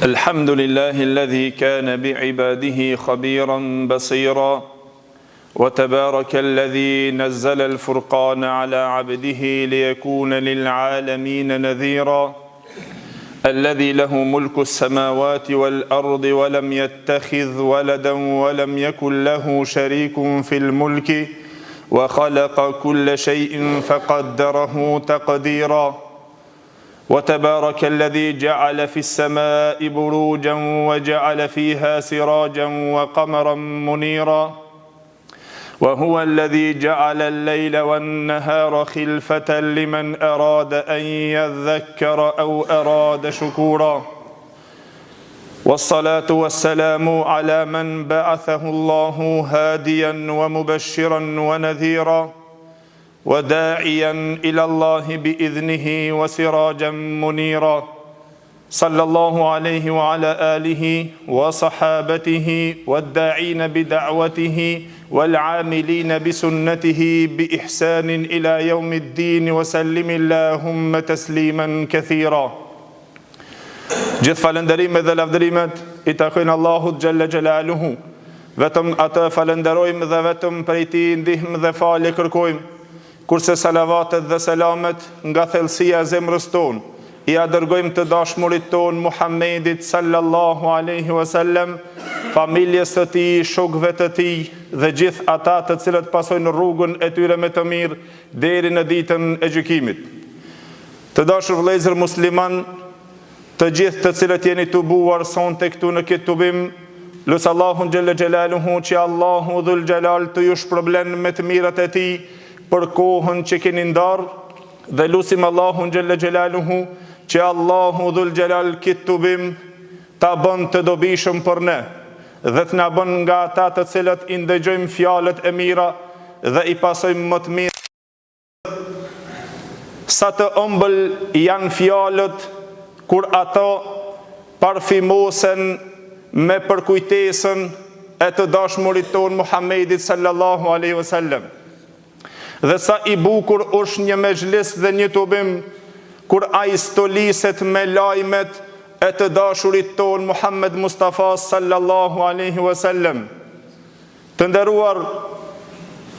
الحمد لله الذي كان بعباده خبيرا بصيرا وتبارك الذي نزل الفرقان على عبده ليكون للعالمين نذيرا الذي له ملك السماوات والأرض ولم يتخذ ولدا ولم يكن له شريك في الملك وخلق كل شيء فقدره تقديرا وتبارك الذي جعل في السماء بروجا وجعل فيها سراجا وقمرا منيرا وهو الذي جعل الليل والنهار خلفة لمن أراد أن يذكر أو أراد شكورا والصلاة والسلام على من بعثه الله هاديا ومبشرا ونذيرا وداعيا إلى الله بإذنه وسراجا منيرا صلى الله عليه وعلى آله وصحابته والداعين بدعوته والعاملين بسنته بإحسان إلى يوم الدين وسلم اللهم تسليما كثيرا. Gjithë falënderimet dhe lavdërimet I takojnë Allahut Gjelle Gjelaluhu. Vetëm atë falenderojmë dhe vetëm prej Tij ndihmë dhe falje kërkojmë. Kurse salavatet dhe selamet nga thellësia e zemrës tonë I dërgojmë të dashmurit tonë Muhammedit sallallahu alaihi wasallam, familjes së tij, shokëve të tij dhe gjithë ata të cilët pasojnë rrugën e tyre me të mirë deri në ditën e gjykimit. Të dashur vëllezër musliman, të gjithë të cilët jeni tubuar sonte këtu në këtë tubim, lut Allahun Gjelle Gjelaluhu që Allahu Dhul Gjelal të ju shpërblen me të mirat e tij për kohën që keni ndarë dhe lutim Allahun Gjelle Gjelaluhu që Allahu Dhul Gjelal këtë tubim ta bën të dobishëm për ne dhe të na bën nga ata të cilët I ndëgjojmë fjalët e mira dhe I pasojmë më të mirë. Sa të ëmbël janë fjalët kur ato parfimosen me përkujtesën e të dashmurit ton Muhammedit sallallahu alaihi wasallam. Dhe sa I bukur është një mezhlis dhe një tubim kur ai stoliset me lajmet e të dashurit ton Muhammed Mustafa sallallahu alaihi wasallam. Të nderuar,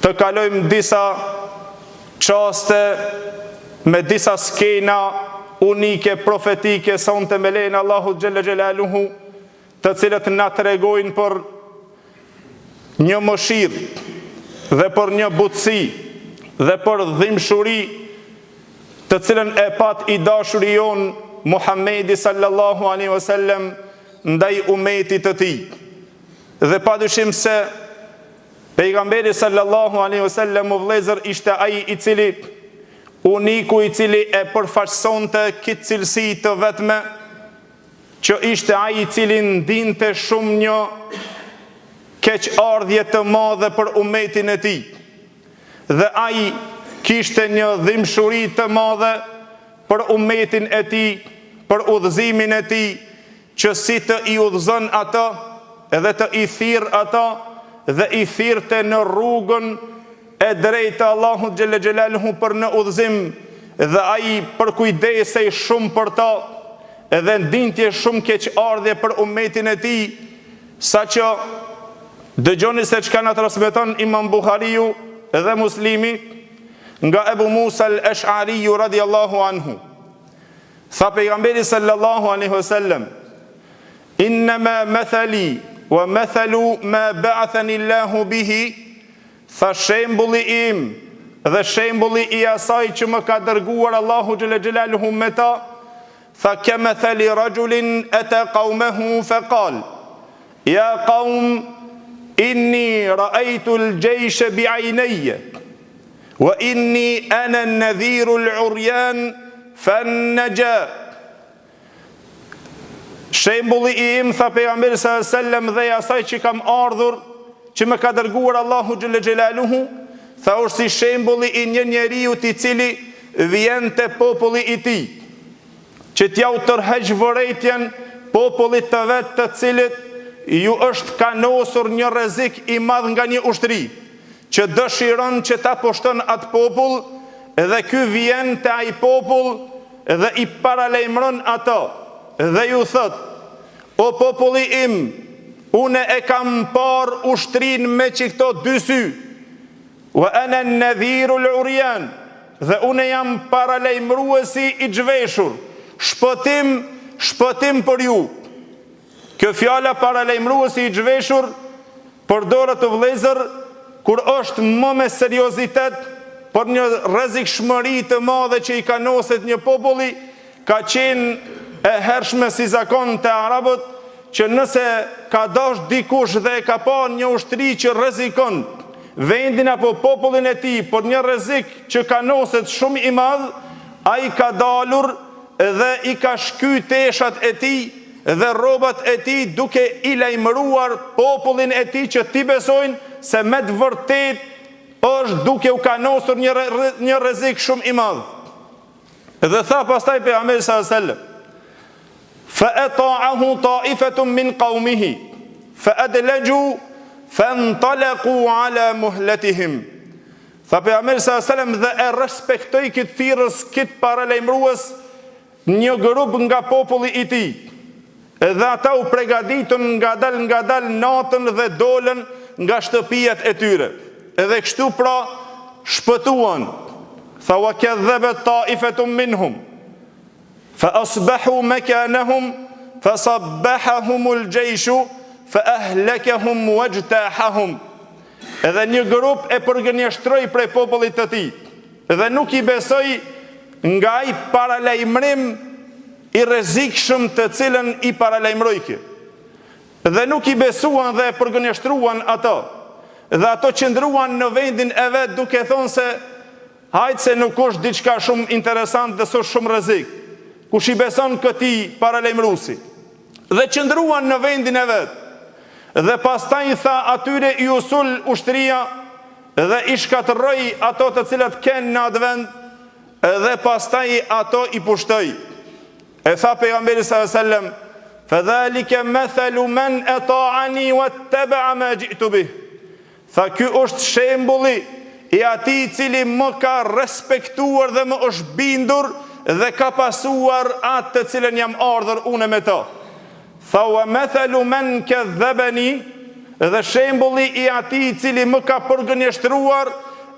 të kalojmë disa çaste me disa skena unike profetike sonte me lejen Allahut Gjelle Gjelaluhu, të cilët na tregojnë për një mëshirë dhe për një butësi dhe për dhimbshuri të cilën e pat I dashuri jon Muhammedi sallallahu alaihi wasallam ndaj umetit të tij. Dhe padyshim se pejgamberi sallallahu alaihi wasallam u vëllezër ishte ai I cili uniku I cili e përfaqësonte këtë cilësi të vetme, që ishte ai I cili ndinte shumë një keqardhje të madhe për umetin e tij. Dhe ai kishte një dhimbshuri të madhe për umetin e tij, për udhëzimin e tij, që si të I udhëzon ata edhe të I thirr ata dhe I thirrte në rrugën e drejtë Allahut Gjelle Gjelaluhu për në udhëzim, dhe ai përkujdesej shumë për ta edhe ndintje shumë keqardhje për umetin e tij, saqë dëgjoni se çka na transmeton Imam Buhariu dhe Muslimi nga Ebu Musa al-Ash'ari radiallahu anhu. Tha pejgamberi sallallahu alaihi wasallam: "Innama mathali wa mathalu ma ba'athani Allahu bihi", tha shembulli im dhe shembulli I asaj që më ka dërguar Allahu Gjelle Gjelaluhu me ta, tha kamathali rajulin ata qaumahu faqal: "Ya qaum inni ra'aytu al-jaysh bi'aynayya wa inni ana an-nadhiru al-uryan fan-naja." Shembulli im, tha pejgamberi sallallahu alaihi wasallam, dhe asaj që kam ardhur, që më ka dërguar Allahu Gjelle Gjelaluhu, tha është si shembulli I një njeriu I cili vjen te populli I tij, që t'ja u tërheq vërejtjen popullit të vet, të cilit ju është kanosur një rrezik I madh nga një ushtri, që dëshiron që ta poshton atë popull, dhe ky vjen te ai popull dhe I paralajmëron ato dhe ju thot: o populli im, une e kam par ushtrin me që këto dy sy, wa ana an-nadhiru al-uryan, dhe une jam paralajmëruesi i zhveshur, shpëtim për ju. Kjo fjala paralajmëruesi i zhveshur përdoret të vëllezër kur është më me seriozitet për një rrezikshmëri të madhe që i kanoset një populli. Ka qenë e hershme si zakon të arabët që nëse ka dash dikush dhe ka pa një ushtri që rrezikon vendin apo popullin e tij për një rrezik që kanoset shumë i madh, ai ka dalur dhe i ka shky teshat e tij dhe rrobat e tij duke i lajmëruar popullin e tij që ti besojnë se me të vërtet është duke u kanosur një rrezik shumë i madh. Dhe tha pastaj pejgamberi sallallahu alajhi wasallam: fa ata'ahu ta'ifatun min qaumihi fa adlaju fantalaqu ala muhlatihim. Tha pejgamberi sallallahu alajhi wasallam dhe e respektoi këtë thirrës, këtë paralajmërues, një grup nga populli i tij. Dhe ata u pregaditën nga dal natën dhe dolën nga shtëpijat e tyre. Edhe kështu pra shpëtuan. Tha wa kadhabat ta'ifatun minhum fa asbahu makanahum fa sabbahahum al-jayshu fa ahlakahum wajtahahum. Edhe një grup e përgënjeshtroi prej popullit të tij dhe nuk i besoi nga ai paralajmërim i rrezikshëm të cilën i paralajmëroi. Dhe nuk i besuan dhe e përgënjeshtruan ato. Dhe ato qëndruan në vendin e vet duke thonë se hajtë se nuk është diçka shumë interesant dhe s'është shumë rrezik. Kush i beson këtij paralajmëruesi? Dhe qëndruan në vendin e vet. Dhe pastaj i tha atyre i usul ushtria dhe i shkatërroi ato të cilat kenë në atë vend dhe pastaj ato i pushtoi. E tha pejgamberi sallallahu alajhi wasallam: "Fadhalika mathalu man ata'ani wattaba'a ma ji'tu bih." Tha ky është shembulli i atij i cili më ka respektuar dhe më është bindur dhe ka pasuar atë të cilën jam ardhur unë me to. Tha wa mathalu man kadhabani, dhe shembulli i atij i cili më ka përgënjeshtruar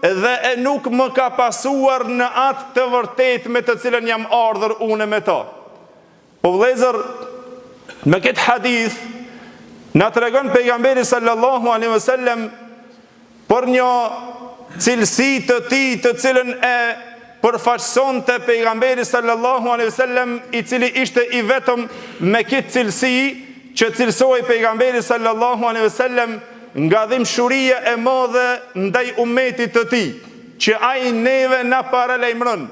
dhe e nuk më ka pasuar në atë të vërtet me të cilën jam ardhur unë me to. Po vëllezër, me këtë hadith na tregon pejgamberi sallallahu alaihi wasallam për një cilësi të tij të cilën e përfaqësonte pejgamberi sallallahu alaihi wasallam, i cili ishte i vetëm me këtë cilësi që cilësoi pejgamberi sallallahu alaihi wasallam nga dhimbshuria e madhe ndaj ummetit të tij, që ai neve na paralajmëron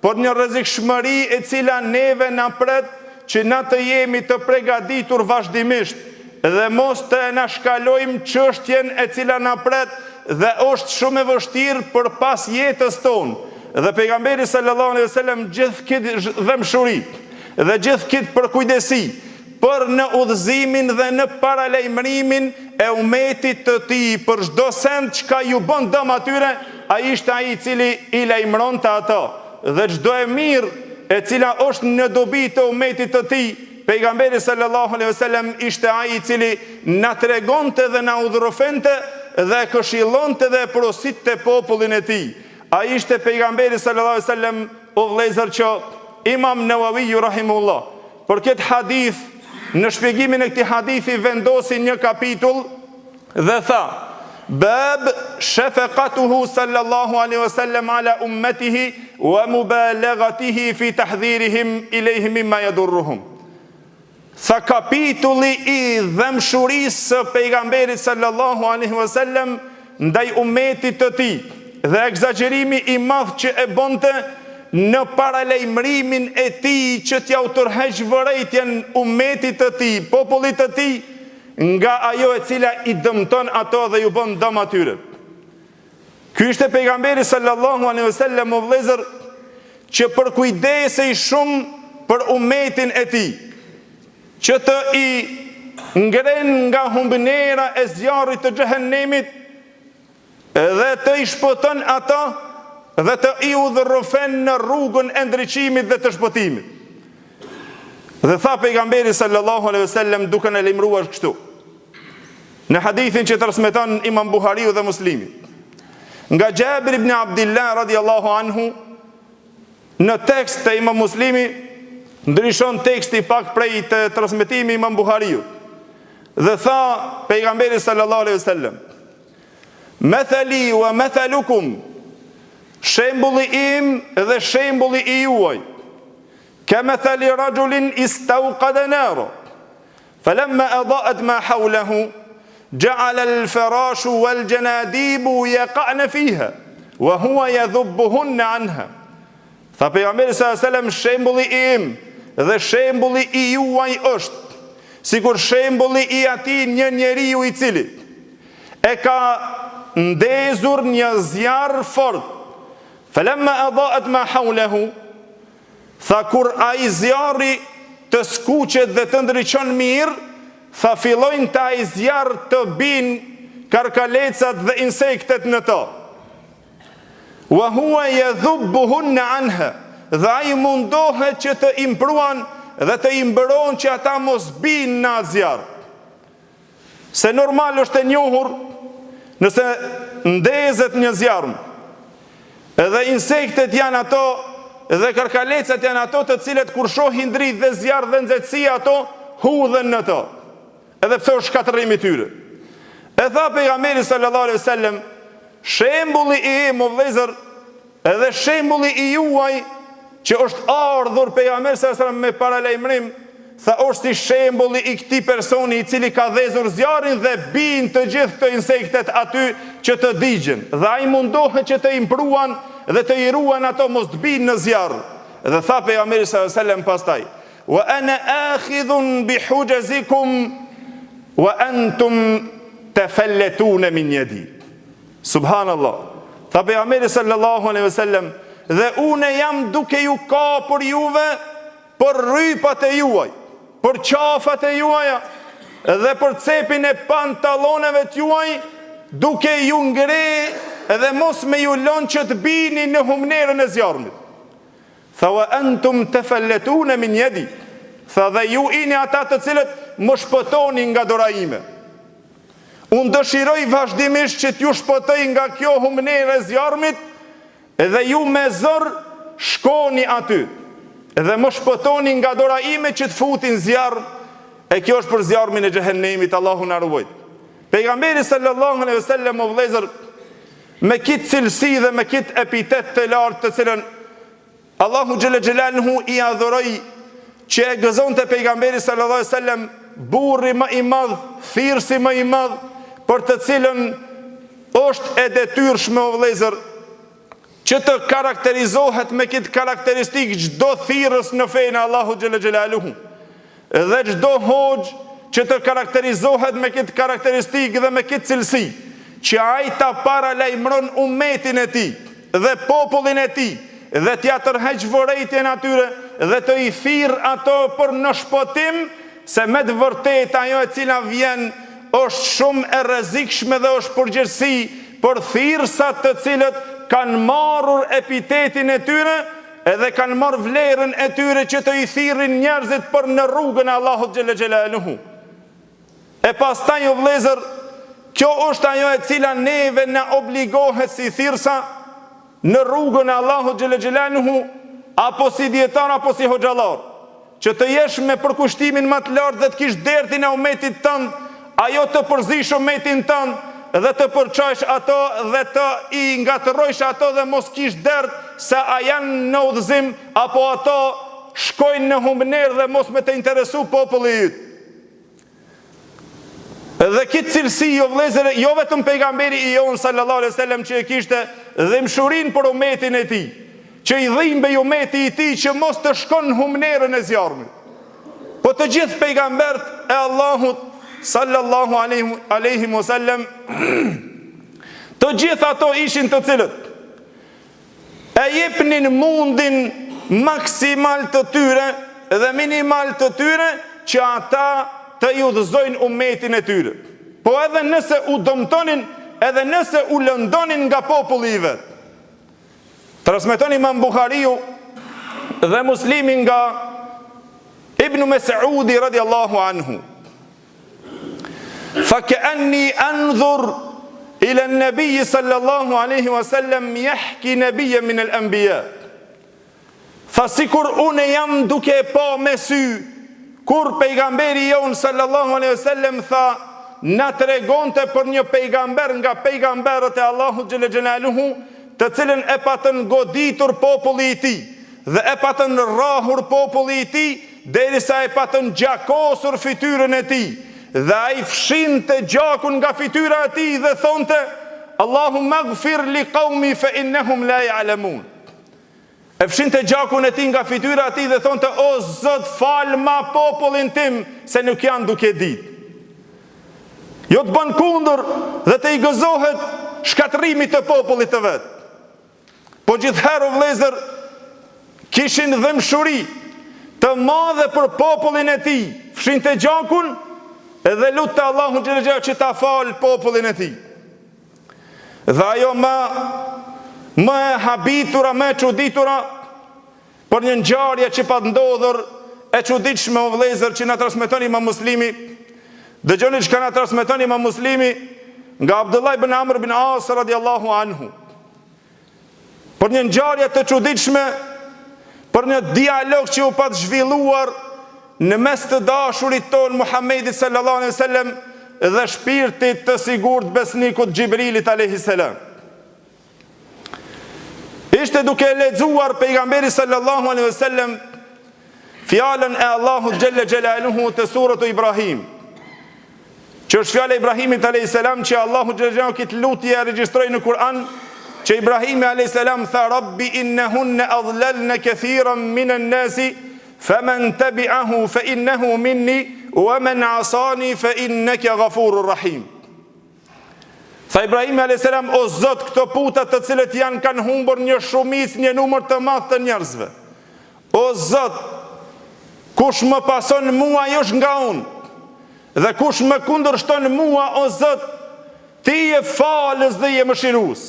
por një rrezikshmëri e cila neve na pret që na të jemi të përgatitur vazhdimisht dhe mos të na shkalojmë çështjen e cila na pret dhe është shumë e vështirë për pas jetës tonë. Dhe pejgamberi sallallahu alaihi wasallam gjithë këtë dhëmshuri dhe gjithë këtë përkujdesi për në udhëzimin dhe në paralajmërimin e ummetit të tij për çdo send çka ju bën dëm atyre, ai ishte ai i cili i lajmëronte ato. Dhe çdo e mirë e cila është në dobi të ummetit të tij, pejgamberi sallallahu alaihi wasallam ishte ai i cili na tregonte dhe na udhërofente dhe këshillonte dhe porositte popullin e tij. Ai ishte pejgamberi sallallahu alaihi wasallam, o vëllezër, që Imam Nawawi rahimullah për këtë hadith, në shpjegimin e këtij hadithi vendosi një kapitull dhe tha: bab shafaqatuhu sallallahu alaihi wasallam ala ummatihi wa mubalaghatihi fi tahdhirihim ilayhi mimma yadurruhum. Tha kapitulli i dhëmshurisë së pejgamberit sallallahu alaihi wasallam ndaj ummetit të tij dhe egzagjerimi i madh që e bonte në paralajmërimin e tij që t'ja u tërheq vërejtjen ummetit të tij, popullit të tij, nga ajo e cila i dëmton ato dhe ju bën dëm atyre. Ky ishte pejgamberi sallallahu alaihi wasallam, o vëllezër, që përkujdesej shumë për ummetin e tij, që të i ngren nga humbinera e zjarrit të xhehenemit dhe të i shpëton ata dhe të i udhërofen në rrugën e ndriçimit dhe të shpëtimit. Dhe tha pejgamberi sallallahu alaihi wasallam duke në lajmëruar kështu, në hadithin që transmeton Imam Buhariu dhe Muslimi, nga Jabir ibn Abdillah radiallahu anhu, në tekst të Imam Muslimi ndryshon teksti pak prej të transmetimi Imam Buhariu, dhe tha pejgamberi sallallahu alaihi wasallam, "Mathali wa mathalukum", shembulli im dhe shembulli i juaj, "kamathali rajulin istawqada nara, falamma adaat ma hawlahu, ja'ala al-firashu wal-janadibu yaqa'na fiha, wa huwa yadhubbuhunna anha." Tha pejgamberi sallallahu alaihi wasallam, shembulli im dhe shembulli i juaj është sikur shembulli i atij një njeriu i cili e ka ndezur një zjarr fort. Falamma adaat ma hawlahu, tha kur ai zjarri të skuqet dhe të ndriçon mirë, tha fillojnë të ai zjarr të binë karkalecat dhe insektet në to. Wa huwa yadhubbuhunna anha, dhe ai mundohet që të impruan dhe të imbëron që ata mos binë në atë zjarr. Se normal është e njohur, nëse ndezet një zjarm, edhe insektet janë ato dhe karkalecat janë ato të cilët kur shohin dritë dhe zjarr dhe nxehtësi ato hudhen në to, edhe pse është shkatërrimi i tyre. E tha pejgamberi sallallahu alaihi wasallam, shembulli i im o vëllezër, edhe shembulli i juaj që është ardhur pejgamberi sallallahu alaihi wasallam me paralajmërim, tha është si shembulli i këtij personi i cili ka dhezur zjarrin dhe bin të gjithë këto insektet aty që të digjen, dhe ai mundohet që të impruan dhe të i ruan ato mos të binë në zjarr. Dhe tha pejgamberi sallallahu alaihi wasallam pastaj, "Wa ana akhidhun bi hujazikum wa antum tafallatuna min yadi." Subhanallah. Tha pejgamberi sallallahu alaihi wasallam, dhe unë jam duke ju kapur juve për rrypat e juaj, për qafat e juaja dhe për cepin e pantalloneve të juaj, duke ju ngre dhe mos me ju lënë që të bini në humnerën e zjarmit. Tha wa antum tafallatuna min yadi, tha dhe ju ini ata të cilët më shpëtoni nga dora ime. Unë dëshiroj vazhdimisht që t'ju shpëtoj nga kjo humnerë e zjarmit, dhe ju me zër shkoni aty dhe më shpëtoni nga dora ime që të futin zjarr, e kjo është për zjarmin e xhehenemit, Allahu na ruaj. Pejgamberi sallallahu alaihi wasallam o vëllezër, me këtë cilësi dhe me këtë epitet të lartë të cilën Allahu xhelle xhelaluhu i adhuroi, që e gëzonte pejgamberi sallallahu alaihi wasallam burri më i madh, thirrsi më i madh, për të cilën është e detyrshme o vëllezër që të karakterizohet me këtë karakteristikë çdo thirrës në fenë Allahu xhelle xhelaluhu, dhe çdo hoxh që të karakterizohet me këtë karakteristikë dhe me këtë cilësi, që ai ta paralajmëron ummetin e tij dhe popullin e tij dhe t'ja tërheq vorejtjen atyre dhe të i thirr ato për në shpëtim, se me të vërtetë ajo e cila vjen është shumë e rrezikshme dhe është përgjegjësi për thirrsat të cilët kanë marrur epitetin e tyre edhe kanë marrë vlerën e tyre që të i thirrin njerëzit për në rrugën e Allahut xhelle xhelaluhu. E pastaj o vëllezër, kjo është ajo e cila neve na obligohet si thirrsa në rrugën e Allahut xhelle xhelaluhu, apo si dietar apo si hoxhallar, që të jesh me përkushtimin më të lartë dhe të kish dertin e ummetit tënd, ajo të përzish ummetin tënd dhe të përçojsh ato dhe të i ngatërrojsh ato dhe mos kish dert se a janë në udhëzim apo ato shkojnë në humbner dhe mos me të interesu populli yt. Dhe këtë cilësi jo vëllezër, jo vetëm pejgamberi i jon sallallahu alaihi wasallam që e kishte dhimbshurin për ummetin e tij, që i dhimbej ummeti i tij që mos të shkon në humnerën e zjarmit, po të gjithë pejgambert e Allahut sallallahu alaihi wasallam, të gjithë ato ishin të cilët e jepnin mundin maksimal të tyre dhe minimal të tyre që ata të i udhëzojnë ummetin e tyre, po edhe nëse u dëmtonin, edhe nëse u lëndonin nga populli i vet. Transmeton Imam Buhariu dhe Muslimi nga Ibn Mas'udi radiallahu anhu: فكأني أنظر إلى النبي صلى الله عليه وسلم يحكي نبيا من الأنبياء. Sikur unë jam duke pa me sy kur pejgamberi jon sallallahu alaihi wasallam tha, na tregonte për një pejgamber nga pejgamberët e Allahut xhelle xhelaluhu, të cilën e patën goditur populli i tij dhe e patën rrahur populli i tij derisa e patën gjakosur fytyrën e tij, dhe ai fshinte gjakun nga fytyra e tij dhe thonte: Allahumma ighfir li qaumi fa innahum la ya'lamun. E fshinte gjakun e tij nga fytyra e tij dhe thonte: o Zot, fal ma popullin tim se nuk janë duke ditë. Jo të bën kundër dhe të i gëzohet shkatërimit të popullit të vet. Po gjithherë o vëllezër, kishin dëmshuri të madhe për popullin e tij, fshinte gjakun edhe lutte Allahun xhelle xhelalu që ta fal popullin e tij. Dhe ajo më e habitura, më e çuditura për një ngjarje që pa ndodhur e çuditshme o vëllezër, që na transmeton Imam Muslimi. Dëgjoni çka na transmeton Imam Muslimi nga Abdullah ibn Amr ibn As radiallahu anhu, për një ngjarje të çuditshme, për një dialog që u pat zhvilluar në mes të dashurit ton Muhammedit sallallahu alaihi wasallam dhe shpirtit të sigurt besnikut Gjibrilit alayhis salam. Ishte duke lexuar pejgamberi sallallahu alaihi wasallam fjalën e Allahut xhelle xhelaluhu te suratu Ibrahim, që është fjala e Ibrahimit alayhis salam, që Allahu xhelle xhelaluhu këtë lutje e regjistroi në Kur'an, që Ibrahimi alayhis salam tha: Rabbi innahunna adlalna kathiran minan nasi faman tabi'ahu fa innahu minni wa man 'asani fa innaka ghafurur rahim. Tha Ibrahimi alayhis salam: o Zot, këto puta të cilët kanë humbur një shumicë, një numër të madh të njerëzve. O Zot, kush më pason mua josh nga unë, dhe kush më kundërshton mua, o Zot, ti je falës dhe je mëshirues.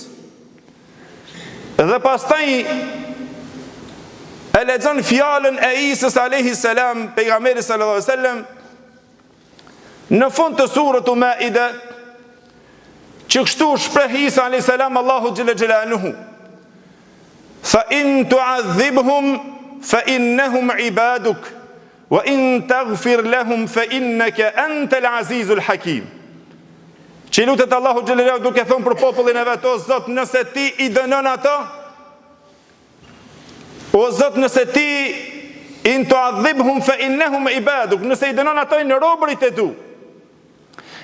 Dhe pastaj e lexon fjalën e Isës alayhis salam, pejgamberi sallallahu alaihi wasallam, në fund të surës Maide, që kështu shpreh Isa alayhis salam Allahu xhelle xhelaluhu: fa in tu'adhibhum fa innahum ibaduk wa in taghfir lahum fa innaka antal azizul hakim. Që lutet Allahu xhelle xhelaluhu duke thonë për popullin e vet: o Zot, nëse ti i dënon ata, o Zot, nëse ti in tu'adhibhum fa innahum ibaduk, nëse i dënon ata në robërit e tu,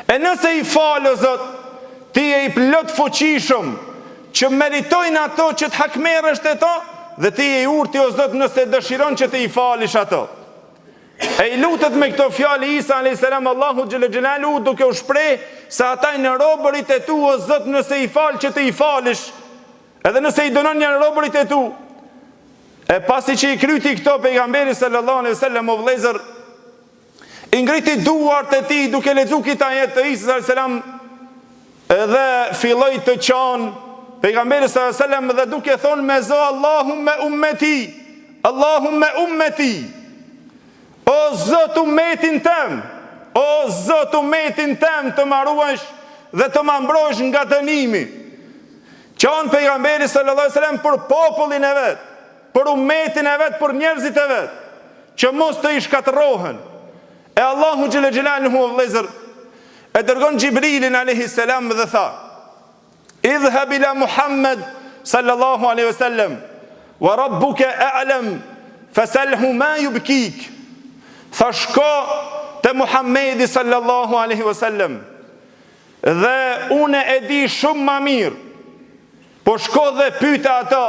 e nëse i fal, o Zot, ti e i plot fuqishëm që meritojnë ato që të hakmerresht e to, dhe ti e i urti, o Zot, nëse dëshiron që të i falish ato. E i lutet me këto fjalë Isa alayhis salam Allahu xhelle xhelaluhu, duke u shpreh se ata në robërit e tu, o Zot, nëse i fal që të i falish, edhe nëse i dënon një robërit e tu. E pasi që i kryti këto pejgamberi sallallahu alaihi wasallam, o vëllezër, i ngriti duart e tij duke lexuar këtë ajet të Isa alayhis salam, edhe filloi të qan pejgamberi sallallahu alaihi wasallam dhe duke thonë me zë: Allahumma ummeti, Allahumma ummeti, o Zot, ummetin tem, o Zot, ummetin tem të më ruash dhe të më mbrojsh nga dënimi. Qan pejgamberi sallallahu alaihi wasallam për popullin e vet, për ummetin e vet, për njerëzit e vet, që mos të i shkatërrohen. E Allahu xhelle xhelaluhu, vëllezër, e dërgon Gjibrilin alayhis salam dhe tha: idhhab ila Muhammad sallallahu alaihi wasallam wa rabbuka a'lam fasalhu ma yubkik. Tha, shko te Muhammedi sallallahu alaihi wasallam, dhe unë e di shumë më mirë, po shko dhe pyeta ata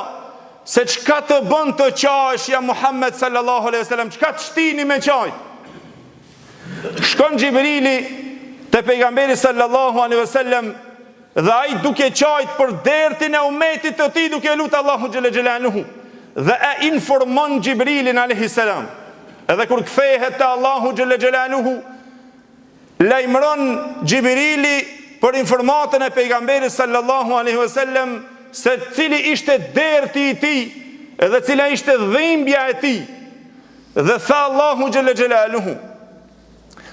se çka të bën të qahesh ja Muhammed sallallahu alaihi wasallam, çka të shtini me qaj. Shkon Gjibrili te pejgamberi sallallahu alaihi wasallam, dhe ai duke qajt për dertin e umetit të tij, duke lutur Allahu xhelle xhelaluhu, dhe e informon Gjibrilin alayhis salam. Edhe kur kthehet te Allahu xhelle xhelaluhu, lajmëron Gjibrili për informatën e pejgamberit sallallahu alaihi wasallam, se cili ishte derti i tij, edhe cila ishte dhimbja e tij. dhe tha Allahu xhelle xhelaluhu,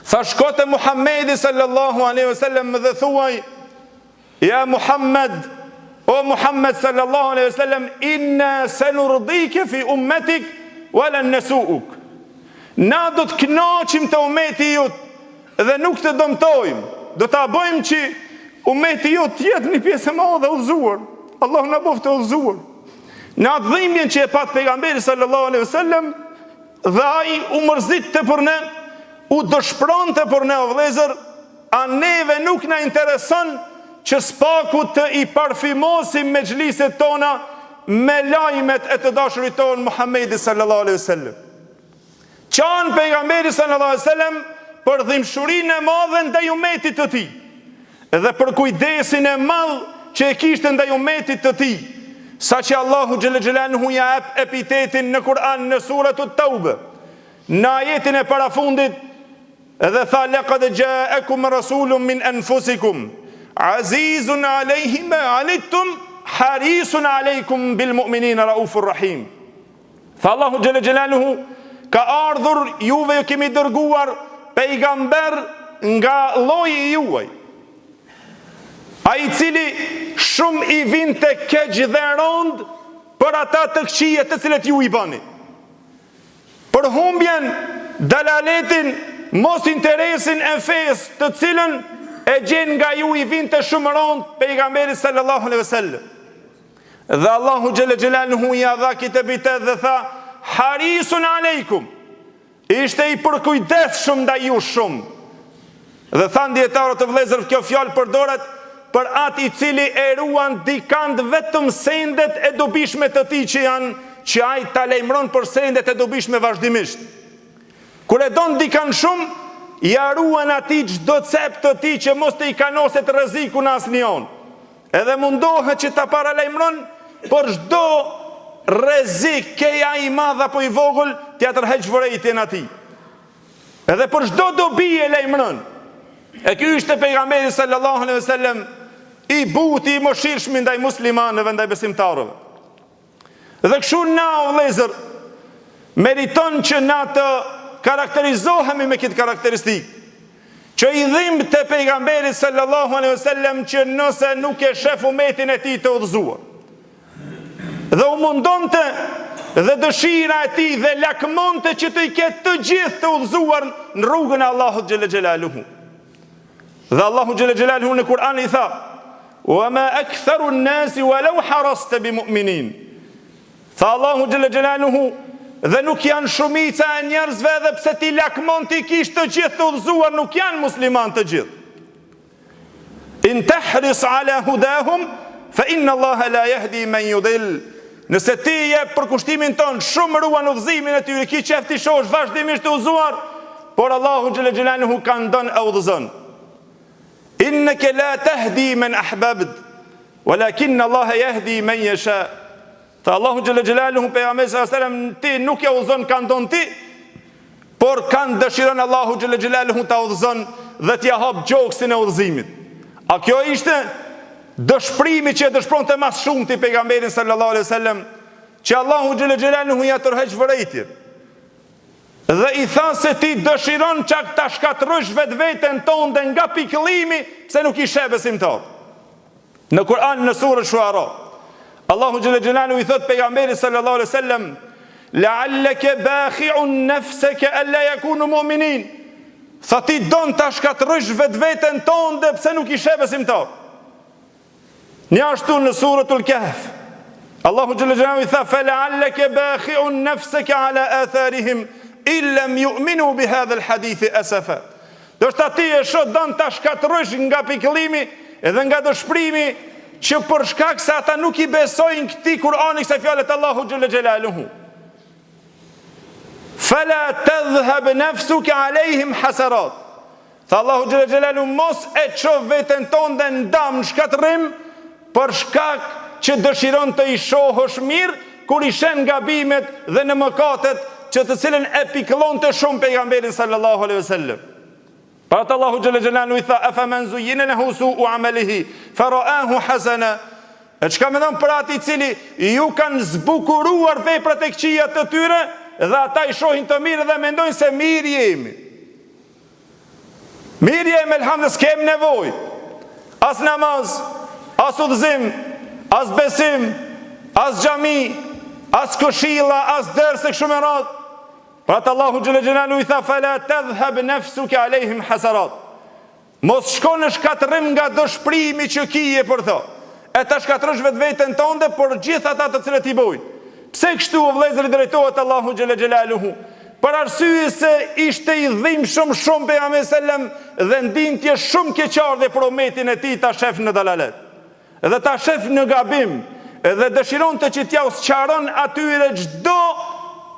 tha shkote Muhammedi sallallahu alaihi wasallam dhe thuaj, ja Muhammed, o Muhammed sallallahu alaihi wasallam, inna sanurdike fi ummetik wala nasuuk. Na do të kënaqim të ummeti jot dhe nuk të dëmtojmë. Do ta bëjmë që ummeti jot të jetë një pjesë e madhe e udhëzuar. Allahu na bëftë të udhëzuar. Në atë dhimbjen që e pat pejgamberi sallallahu alaihi wasallam, dhe ai u mërzite për ne, u dëshpëronte për ne, o vëllezër, a neve nuk na intereson që spaku të i parfimosim me xhliset tona me lajmet e të dashurit tonë Muhammedi sallallahu alaihi wasallam. Qanë pejgamberi sallallahu alaihi wasallam për dhimbshurinë e madhe ndaj ummetit të tij dhe për kujdesin e madh që e kishte ndaj ummetit të tij, saqë Allahu xhelle xhelaluhu ja jep epitetin në Kur'an në suratut Tauba, në ajetin e parafundit, dhe tha laqad ja'akum rasulun min anfusikum azizun alayhi ma anittum harisun alaykum bil mu'minina raufur rahim. Tha Allahu xhelle xhelaluhu, ka ardhur juve ju kemi dërguar pejgamber nga lloji i juaj, ai cili shumë i vinte keq dhe rond për ata të këqija të cilët ju i bani, për humbjen, dalaletin, mos interesin e fesë të cilën e gjen nga ju i vinte shumë rond pejgamberi sallallahu alaihi wasallam. Dhe Allahu xhelle xhelaluhu ja dha këtë epitet dhe tha harisun aleikum, ishte i përkujdesshëm ndaj ju shumë. Dhe thanë dietarët e vëllezër, kjo fjalë përdoret për atë i cili e ruan dikant vetëm sendet e dobishme të tij që ai ta lajmëron për sendet e dobishme vazhdimisht. Kur e don dikant shumë, ja ruan atij çdo cep të tij që mos të i kanoset rrezikun asnjëon. Edhe mundohet që ta paralajmëron për çdo rrezik, keja i madh apo i vogël, t'ia tërheq vërejtjen atij. Edhe për çdo dobi e lajmëron. E ky ishte pejgamberi sallallahu alaihi wasallam, i buti, i mëshirshëm ndaj muslimanëve, ndaj besimtarëve. Dhe kështu na, o vëllezër, meriton që na të karakterizohemi me këtë karakteristikë, që i dhimbë të pejgamberi sallallahu alaihi wasallam që nëse nuk e shef umetin e tij të udhëzuar, dhe u mundonte dhe dëshira e tij dhe lakmonte që të i ketë të gjithë të udhëzuar në rrugën e Allahut xhelle xhelaluhu. Dhe Allahu xhelle xhelaluhu në Kur'an i tha: "Wa ma aktharu an-nasi walau harasta bimu'minin." Tha Allahu xhelle xhelaluhu, dhe nuk janë shumica e njerëzve, edhe pse ti lakmon ti kish të gjithë të udhëzuar, nuk janë musliman të gjithë. In tahris ala hudahum fa inna Allaha la yahdi man yudil. Nëse ti je për kushtimin ton shumë ruan udhëzimin e tyre, ki qef ti shosh vazhdimisht të udhëzuar, por Allahu xhelle xhelaluhu ka ndon e udhëzon. Innaka la tahdi man ahbabt, walakin Allaha yahdi man yasha. Tha Allahu xhelle xhelaluhu pejgamberi sallallahu alaihi wasallam, ti nuk e udhëzon ka ndon ti, por kanë dëshiron Allahu xhelle xhelaluhu ta udhëzon dhe t'ia hap gjoksin e udhëzimit. A kjo ishte dëshprimi që e dëshpronte mas shumë të pejgamberin sallallahu alaihi wasallam, që Allahu xhelle xhelaluhu ja tërheq vërejtjen. Dhe i tha se ti dëshiron çak ta shkatërrosh vetveten tonë nga pikëllimi, pse nuk i sheh besimtar. Në Kur'an në surën Shuara, Allahu xhelle xhelaluhu i thot pejgamberit sallallahu alaihi wasallam: "La'allaka bakhi'un nafsaka alla yakunu mu'minin." Tha ti don ta shkatërrosh vetveten tonë pse nuk i sheh besimtar. Një ashtu në suratul Kahf, Allahu xhelle xhelaluhu i tha: "Fala'allaka bakhi'un nafsaka ala atharihim illam yu'minu bihadha alhadith asafa." Do të ti e shoh don ta shkatërrosh nga pikëllimi edhe nga dëshprimi që për shkak se ata nuk i besojnë këtij Kur'ani, kësaj fjalët Allahu xhelle xhelaluhu. Fala tadhhab nafsuka alayhim hasarat. Tha Allahu xhelle xhelaluhu, mos e ço veten tonë në dam, në shkatërrim, për shkak që dëshiron të i shohësh mirë kur i shen gabimet dhe në mëkatet që të cilën e pikëllonte shumë pejgamberin sallallahu alaihi wasallam. Para Allahu xhelle xhelaluhu i tha: "Afaman zuyyina lahu su'u 'amalihi fara'ahu hasana." E çka mendon për atë i cili ju kanë zbukuruar veprat e këqija të tyre dhe ata i shohin të mirë dhe mendojnë se mirë jemi. Mirë jemi, elhamdulillah, s'kem nevojë. As namaz, as udhëzim, as besim, as xhami, as këshilla, as dërse kështu me radhë. Pra të Allahu xhelle xhelalu i tha fala tadhhab nafsuka alehim hasarat. Mos shko në shkatërim nga dëshprimi që kije për to. E ta shkatërrosh vetveten tënde për gjithë ata të cilët i bojnë. Pse kështu o vëllezër drejtohet Allahu xhelle xhelaluhu? Për arsye se ishte i dhimbshëm shumë pejgamberi selam dhe ndinte shumë keqardhje për umetin e tij ta shef në dalalet. Dhe ta shef në gabim, dhe dëshironte që t'ja usqaron atyre çdo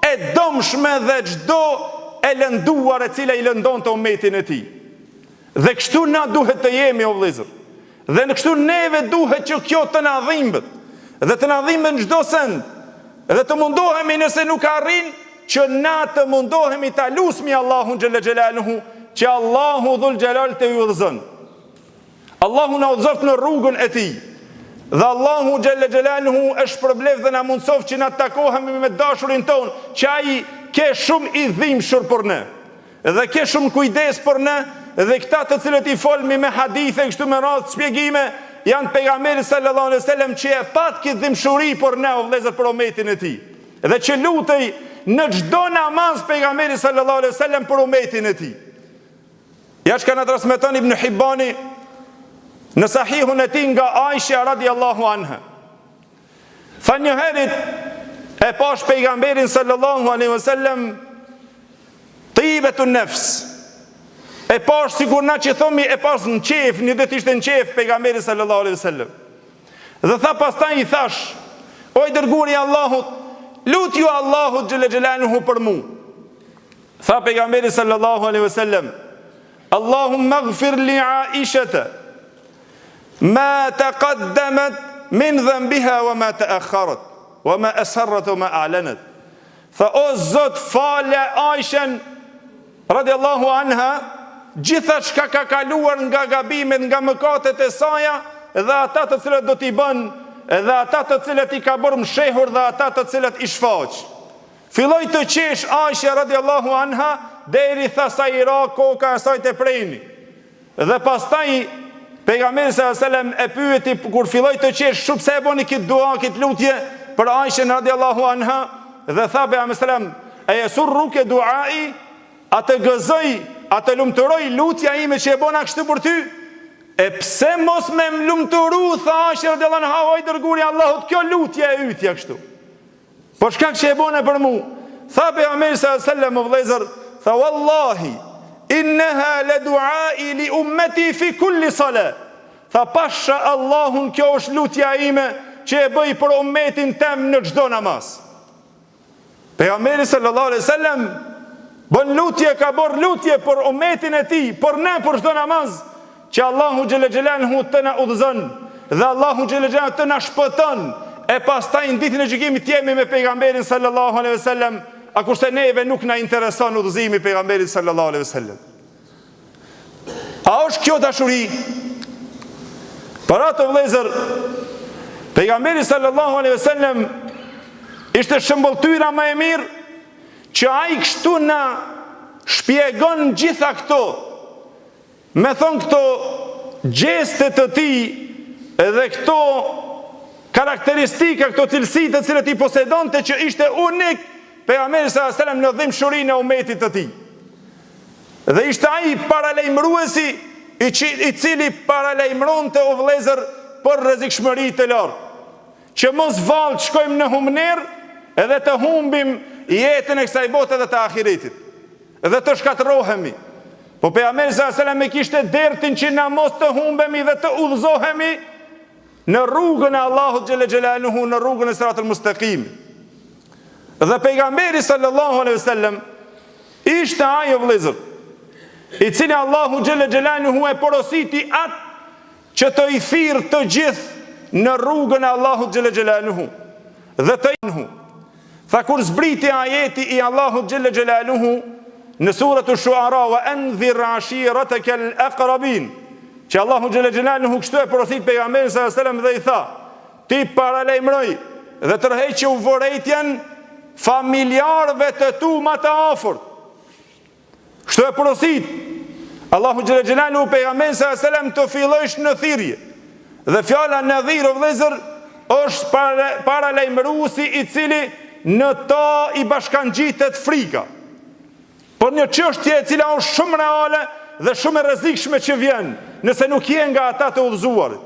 e domshme dhe çdo e lënduar e cila i lëndonte umetin e tij. Dhe kështu na duhet të jemi o vëllezër. Dhe në kështu neve duhet që kjo të na dhimbet, dhe të na dhimbet në çdo send. Dhe të mundohemi nëse nuk arrin që na të mundohemi ta lusmi Allahun xhelle xhelaluhu, që Allahu dhul xhelal të ju udhëzon. Allahu na udhëzoft në rrugën e tij. Dhe Allahu xhelle xhelaluhu është përblef dhe na mundsoft që na takohemi me dashurin ton, që ai ke shumë i dhimbshur për ne. Dhe ke shumë kujdes për ne, dhe këta të cilët i folmi me hadithe kështu me radhë shpjegime, janë pejgamberi sallallahu alaihi wasallam që e pat këtë dhimbshuri për ne o vëllezër për umetin e tij. Dhe që lutej në çdo namaz pejgamberi sallallahu alaihi wasallam për umetin e tij. Ja që na transmeton Ibn Hibani në sahihun e tij nga Aisha radiallahu anha. Tha një herit e pash pejgamberin sallallahu alaihi wasallam tibetun nefs. E pash sigur na që thomi e pash në qef, një dhe t'ishte në qef pejgamberi sallallahu alaihi wasallam. Dhe tha pastaj i thash, o i dërguari i Allahut, lutju Allahut xhelle xhelaluhu për mu. Tha pejgamberi sallallahu alaihi wasallam, Allahumma ighfir li Aishata ma taqaddamat min dhanbiha wa ma ta'akhkharat wa ma asarrat wa ma a'lanat. Tha o Zot, fale Aishen radiallahu anha gjitha çka ka kaluar nga gabimet, nga mëkatet e saja, dhe ata të cilët do t'i bën, dhe ata të cilët i ka bërë mshehur, dhe ata të cilët i shfaq. Filloi të qesh Aisha radiallahu anha deri tha sa i ra koka e saj të prejni. Dhe pastaj pejgamberi sallallahu alaihi wasallam e pyeti kur filloi të qesh, "Shumë pse e bëni këtë dua, këtë lutje për Aishën radiallahu anha?" Dhe tha pejgamberi sallallahu alaihi wasallam, "E yasurruke duai?" A të gëzoj, a të lumëtëroj lutja ime që e bona kështu për ty? E pse mos me më lumëtëru, tha Aisha radiallahu anha, o i dërguari i Allahut, kjo lutja e ytja kështu. Por shkak që e bona për mu. Tha pejgamberi sallallahu alaihi wasallam vëllezër, tha wallahi innaha la duai li ummati fi kulli salat. Tha pasha Allahun, kjo është lutja ime që e bëj për ummetin tem në çdo namaz. Pejgamberi sallallahu alaihi wasallam bën lutje, ka bërë lutje për umetin e tij, për ne, për çdo namaz, që Allahu xhelle xhelaluhu të na udhëzon dhe Allahu xhelle xhelaluhu të na shpëton, e pastaj në ditën e gjykimit të jemi me pejgamberin sallallahu alaihi wasallam, a kurse neve nuk na intereson udhëzimi i pejgamberit sallallahu alaihi wasallam. A është kjo dashuri? Për atë vëllezër, pejgamberi sallallahu alaihi wasallam ishte shëmbulltyra më e mirë që ai kështu na shpjegon gjitha këto, me thonë këto gjeste të tij edhe këto karakteristika, këto cilësi të cilët i posedonte, që ishte unik pejgamberi sallallahu alaihi wasallam në dhimbshurinë e umetit të tij. Dhe ishte ai paralajmëruesi i cili paralajmëronte o vëllezër për rrezikshmëri të lartë, që mos vallë shkojmë në humner edhe të humbim jetën e kësaj bote dhe të ahiretit, dhe të shkatërrohemi. Po pejgamberi sallallahu alaihi wasallam e kishte dertin që na mos të humbemi dhe të udhëzohemi në rrugën e Allahut xhelle xhelaluhu, në rrugën e siratul mustaqim. Dhe pejgamberi sallallahu alaihi wasallam ishte ai o vëllezër i cili Allahu xhelle xhelaluhu e porositi atë që të i thirrë të gjithë në rrugën e Allahut xhelle xhelaluhu dhe të inhu. Tha kur zbriti ajeti i Allahut xhelle xhelaluhu në suratu Shuara, wa anzir ashirataka al-aqrabin, që Allahu xhelle xhelaluhu kështu e porosit pejgamberin sallallahu alaihi wasallam dhe i tha, ti paralajmëroj dhe tërheqë uvërejtjen familjarëve të tu më të afërt. Kështu e porosit Allahu xhalla xhelalu pejgamberin sallallahu alajhi wasallam të fillojsh në thirrje. Dhe fjala nadhir o vëllezër është paralajmëruesi i cili në ta i bashkangjitet frika. Por një çështje e cila është shumë reale dhe shumë e rrezikshme që vjen nëse nuk je nga ata të udhëzuarit.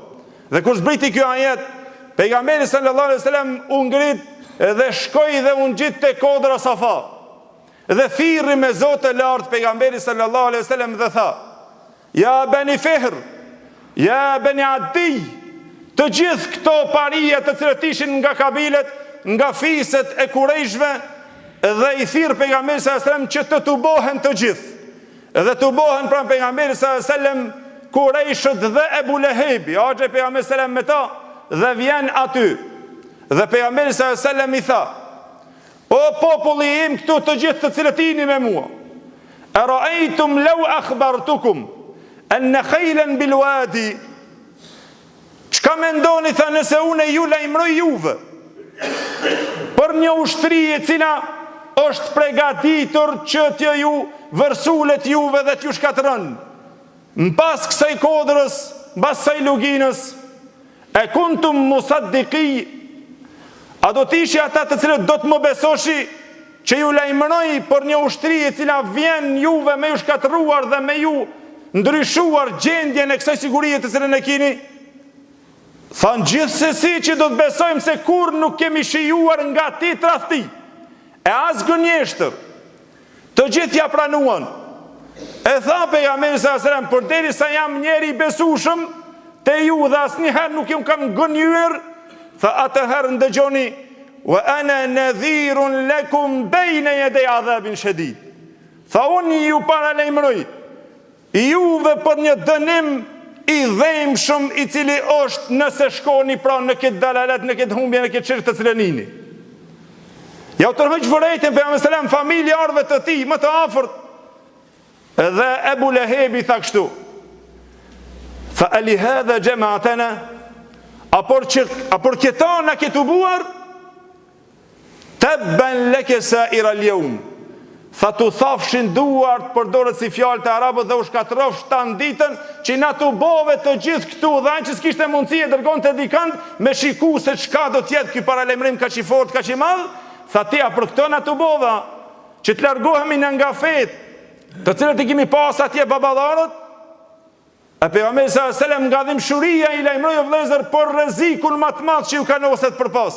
Dhe kur zbriti ky ajet, pejgamberi sallallahu alajhi wasallam u ngrit dhe shkoi dhe u ngjit te kodra Safa. Dhe thirrri me Zot të lartë pejgamberi sallallahu alajhi wasallam dhe tha: "Ya bani Fihr, ya bani Adi", të gjithë këto paria të cilët ishin nga kabilet, nga fiset e Kurejshve, dhe i thirr pejgamberi sallallahu alajhi wasallam që të tubohen të gjithë. Dhe tubohen pranë pejgamberit sallallahu alajhi wasallam Kurejshët dhe Ebu Lehebi, haxhe pejgamberi sallallahu alajhi wasallam me ta dhe vjen aty. Dhe pejgamberi sallallahu alajhi wasallam i tha: "O populli im, këtu të gjithë të cilët jeni me mua, ara'aytum law akhbartukum an khaylan bil wadi", çka mendoni tha nëse unë ju lajmëroj juve për një ushtri e cila është përgatitur që të ju vërsulet juve dhe t'ju shkatërën m'pas kësaj kodrës, m'pas kësaj luginës, e kuntum musaddiqi, a do t'ishi ata të cilët do të më besoshi që ju lajmëroj për një ushtri e cila vjen juve me ju shkatëruar dhe me ju ndryshuar gjendjen e kësaj sigurie të cilën e keni? Thanë gjithsesi që do të besojmë se kur nuk kemi shijuar nga ti tradhti, e as gënjeshtër. Të gjithë ja pranuan. E tha pejgamberi sallallahu alajhi wasallam: "Përderisa jam njeri i besueshëm te ju dhe asnjëherë nuk jam kam gënjur", tha atëherë ndëgjoni: "Wa ana nadhirun lakum bayna yaday adhabin shadid". Tha unë ju paralajmëroj juve për një dënim i dhemshëm i cili është nëse shkoni pra në këtë dalalet, në këtë humbje, në këtë çirk të cilën jeni. Ja u tërheq vërejtën pejgamberi sallallahu alajhi wasallam familjarëve të tij më të afërt. Dhe Ebu Lehebi tha kështu: "Fa ali hadha jama'atana", apor këta na ke tubuar, "tabban laka sa'ira al-yawm", tha tu thafshin duart, përdoret si fjalë të arabët, dhe u shkatërrosh tan ditën që na tubove të gjithë këtu, dhe ai që s'kishte mundësi e dërgonte dikant me shiku se çka do të jetë ky paralajmërim kaq i fortë, kaq i madh, tha ti për këto na tubova që të largohemi nga fetë të cilët i kemi pas atje baballarët. E pejgamberi sallallahu alajhi wasallam nga dhimbshuria i lajmëroi o vëllezër për rrezikun më të madh që ju kanoset përpas.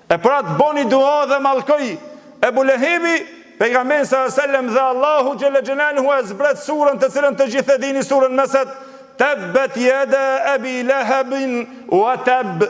E për atë boni dua dhe mallkoi Ebu Lehebi pejgamberi sallallahu alajhi wasallam, dhe Allahu xhalla xhelaluhu e zbret surën të cilën të gjithë e dini, surën Mesad: "Tabbat yada abi lahabin wa tab",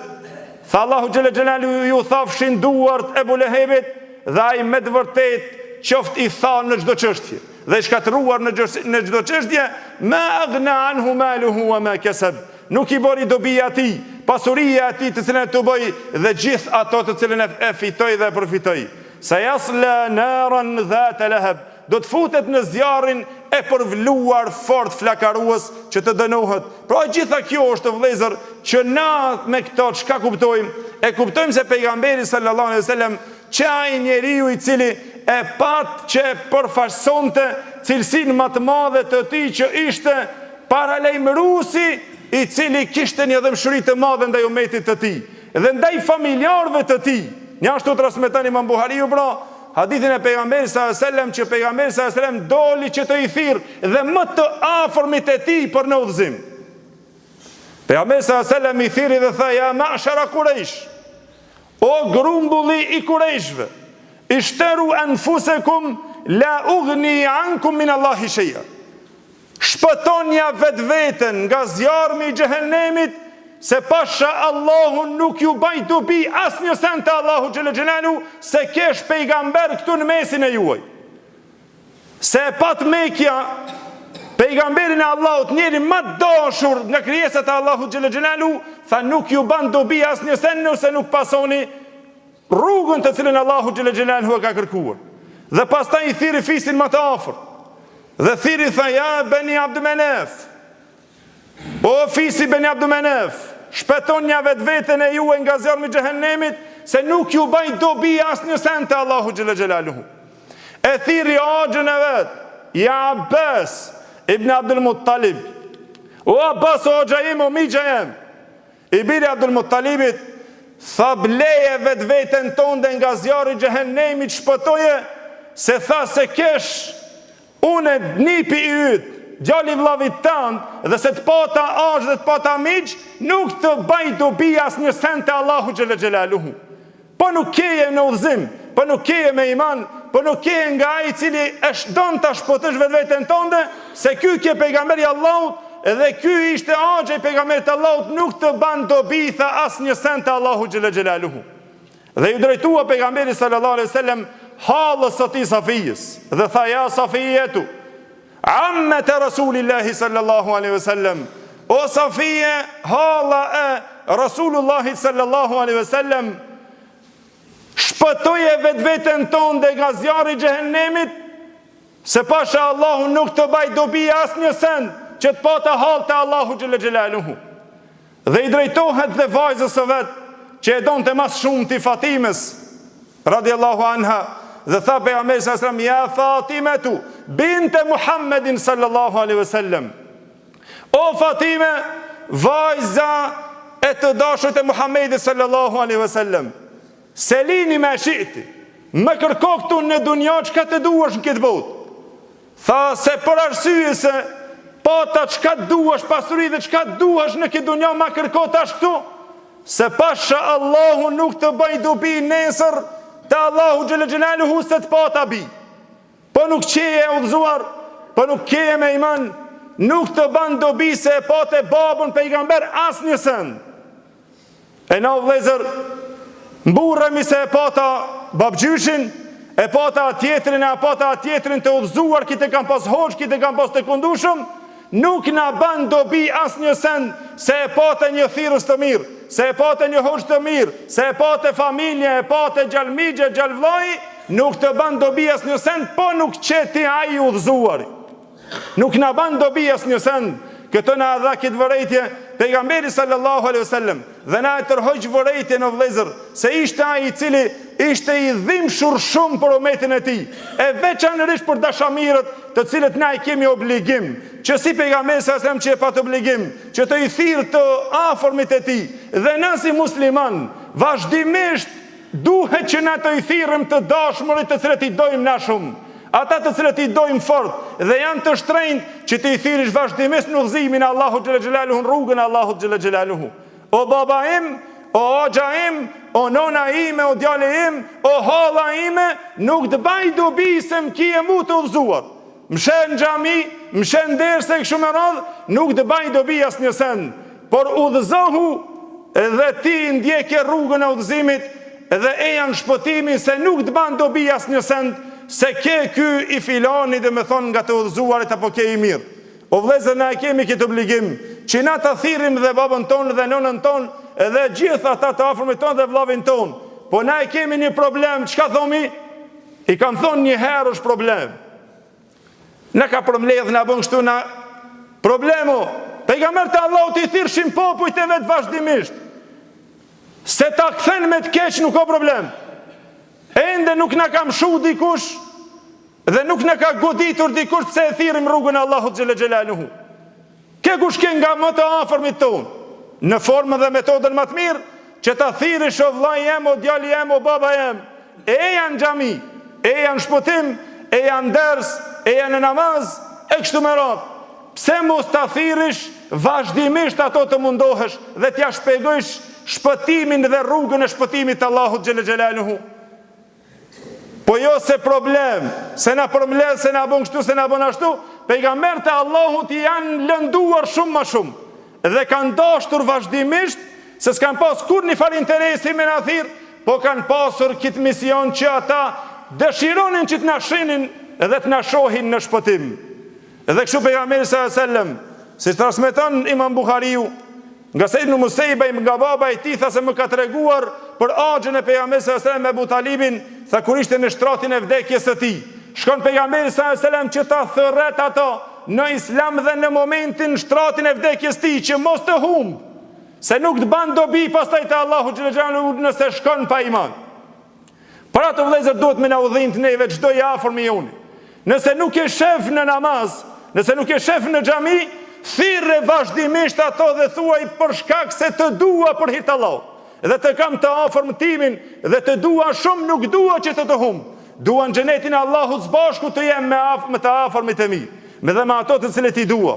tha Allahu xhalla xhelaluhu ju thafshin duart Ebu Lehebit dhe ai me të vërtet qoftë i tha në çdo çështje dhe i shkatëruar në çdo çështje, "ma aghna anhu maluhu wa ma kasab", nuk i bori dobi atij, pasuria e atij të cilën e tuboi dhe gjithë ato të cilën e fitoi dhe përfitoi. "Sayasla naran dhata lahab", do të futet në zjarrin e përvluar fort flakarues që të dënohet. Pra gjitha kjo është vëllezër që na me këto çka kuptojmë? E kuptojmë se pejgamberi sallallahu alaihi wasallam që ai njeriu i cili e pat që përfaqësonte cilësinë më të madhe të tij, që ishte paralajmëruesi i cili kishte një dëmshuri të madhe ndaj umetit të tij dhe ndaj familjarëve të tij. Një ashtu transmeton Imam Buhariu pra hadithin e pejgamberit sallallahu alajhi wasallam që pejgamberi sallallahu alajhi wasallam doli që të i thirr dhe më të afërmit e tij për në udhëzim. Pejgamberi sallallahu alajhi wasallam i thirri dhe tha: "Ya ma'shara Quraysh", o grumbulli i Kurejshve, "ishtaru anfusakum la ughni ankum min Allahi shay'a", shpëtonja vetveten nga zjarmi i xhehenemit, se pasha Allahun nuk ju baj dobi asnjë send të Allahu xhel xhelalu, se kesh pejgamber këtu në mesin e juaj. Se e pat Mekja pejgamberin e Allahut, njeri më dashur nga krijesat e Allahut xhel xhelalu, tha nuk ju ban dobi asnjë send nëse nuk pasoni rrugën të cilën Allahu xhel xhelalu ka kërkuar. Dhe pastaj i thiri fisin më të afërt. Dhe thiri tha: "Ja Beni Abdu Menef, o fisi Beni Abdu Menef, shpeton një vetveten e juaj nga zjarmi i xhehenemit, se nuk ju bajt dobi asnjë sent të Allahu xhalla xhelaluhu. E thiri axhën e vet, ja Abbas ibn Abdul Muttalib, o Abbas o axha im o migja jem, i biri Abdul Muttalibit, tha bleje vetën tonë nga zjarri i xhehenemit, shpëtoje, se tha se kesh une nipi i yt, djali vllavit tënd, dhe se të pata axh dhe të pata miq, nuk të baj dobi asnjë sent të Allahu xhalla xhelaluhu. Po nuk keje në udhëzim, po nuk keje me iman, po nuk keje nga ai i cili është don ta shpëtosh vetën tënde, se ky ke pejgamberi i Allahut, edhe ky ishte axhi i pejgamberit të Allahut, nuk të ban dobi tha asnjë sent të Allahu xhalla xhelaluhu. Dhe ju drejtua pejgamberi sallallahu alaihi wasallam hallës së tij Safijës, dhe tha ja Safijetu, ammet e Rasulillahi sallallahu alaihi wasallam, o Safije, halla e Rasulullahi sallallahu alaihi wasallam, shpëtoje vetën tonë nga zjarri i xhehenemit, se pasha Allahu nuk të baj dobi asnjë send që të pata hall të Allahu xhalla xhelaluhu. Dhe i drejtohet dhe vajzës së vet, që e donte mas shumë ti Fatimes radiallahu anha, dhe tha pejgamberi sallallahu alaihi wasallam, ja Fatimatu binte Muhammedin sallallahu alaihi wasallam, o Fatime, vajza e të dashurit e Muhammedit sallallahu alaihi wasallam, selini me shiti, më kërko këtu në dunja çka të duash në këtë botë. Tha se për arsye se pata çka duash, pasuri dhe çka duash në këtë dunja më kërko tash këtu, se pasha Allahu nuk të bëj dobi nesër të Allahu xhalla xhelaluhu se të pata bi. Po nuk qeje e udhëzuar, po nuk qeje me iman, nuk të ban dobi se e pate babun pejgamber asnjë send. E na vëllezër, mburremi se e pata babgjyshin, e pata tjetrin, e pata tjetrin të udhëzuar, kitë kanë pas hoxh, kitë kanë pas të kundushëm, nuk na ban dobi asnjë send se e pata një thirrës të mirë, se e pate një hoxh të mirë, se e pate familje, e pate gjalmigje, gjalvllai, nuk të ban dobi asnjë send, po nuk qeti ai udhëzuari. Nuk na ban dobi asnjë send. Këtë na dha këtë vërejtje pejgamberi sallallahu alaihi wasallam, dhe na e tërhoq vërejtje në vëllezër, se ishte ai i cili ishte i dhimbshur shumë për umetin e tij, e veçanërisht për dashamirët të cilët na i kemi obligim, që si pejgamberi sallallahu alaihi wasallam që e pat obligim, që të i thirr të afërmit e tij, dhe na si musliman vazhdimisht duhet që na të i thirrim të dashmurit të cilët i dojmë na shumë. Ata të cilët i dojmë fort dhe janë të shtrenjtë që të i thirish vazhdimisht në udhëzimin e Allahut xhalla xhelaluhu, në rrugën e Allahut xhalla xhelaluhu. O baba im, o axha im, o nona ime, o djali im, o halla ime, nuk të baj dobi se më kije mu të udhëzuar. Mshen xhami, mshen derse kështu me radhë, nuk të baj dobi asnjë send, por udhëzohu dhe ti ndjekje rrugën e udhëzimit dhe e janë shpëtimi, se nuk të ban dobi asnjë send, se ke ky i filani dhe me thonë nga të udhëzuarit apo ke i mirë. O vëllezër, na e kemi këtë obligim që na të thirrim dhe babën tonë dhe nonën tonë dhe gjithë ata të afërmit tonë dhe vllavin tonë. Po na e kemi një problem, çka thomi? I kam thonë një herë është problem. Na ka përmbledh na bën kështu na problemo. Pejgamberi të Allahut i thirrshin popujt e vet vazhdimisht. Se ta kthen me të keq nuk ka problem. Ende nuk na ka mshu dikush dhe nuk na ka goditur dikush pse e thirrim rrugën e Allahut xhalla xhelaluhu. Ke kush ke nga më të afërmit ton, në formë dhe metodën më të mirë, që ta thirrish o vllai jem, o djali jem, o baba jem, e janë xhami, e janë shpëtim, e janë ders, e janë namaz, e kështu me radhë. Pse mos ta thirrish vazhdimisht ato të mundohesh dhe t'ja shpjegojsh shpëtimin dhe rrugën e shpëtimit të Allahut xhalla xhelaluhu. Po jo se problem, se na përmbledh, se na bën kështu, se na bën ashtu, pejgamberët e Allahut janë lënduar shumë më shumë dhe kanë dashur vazhdimisht, se s'kan pas kur një far interesi me na thirr, po kanë pasur këtë mision që ata dëshironin që të na shihnin dhe të na shohin në shpëtim. Edhe kështu pejgamberi sallallahu alajhi wasallam, si transmeton Imam Buhariu, nga Said ibn Musejba, nga baba i tij, tha se më ka treguar për axhën e pejgamberit sallallahu alajhi wasallam me Abu Talibin, tha kur ishte në shtratin e vdekjes së tij. Shkon pejgamberi sallallahu alajhi wasallam që ta thërret ato në islam dhe në momentin shtratin e vdekjes tij, që mos të humb. se nuk të ban dobi pastaj te Allahu xhel xhelalu nëse shkon pa iman. Për atë vëllezër duhet me na udhëzim të neve çdo i afër me joni. Nëse nuk e shef në namaz, nëse nuk e shef në xhami, thirrë vazhdimisht ato dhe thuaj për shkak se të dua për hir të Allahut. Dhe të kam të afër më timin dhe të dua shumë, nuk dua që të humb. Duan xhenetin e Allahut së bashku të jem me të afërmit e mi, me dhe me ato të cilët i dua.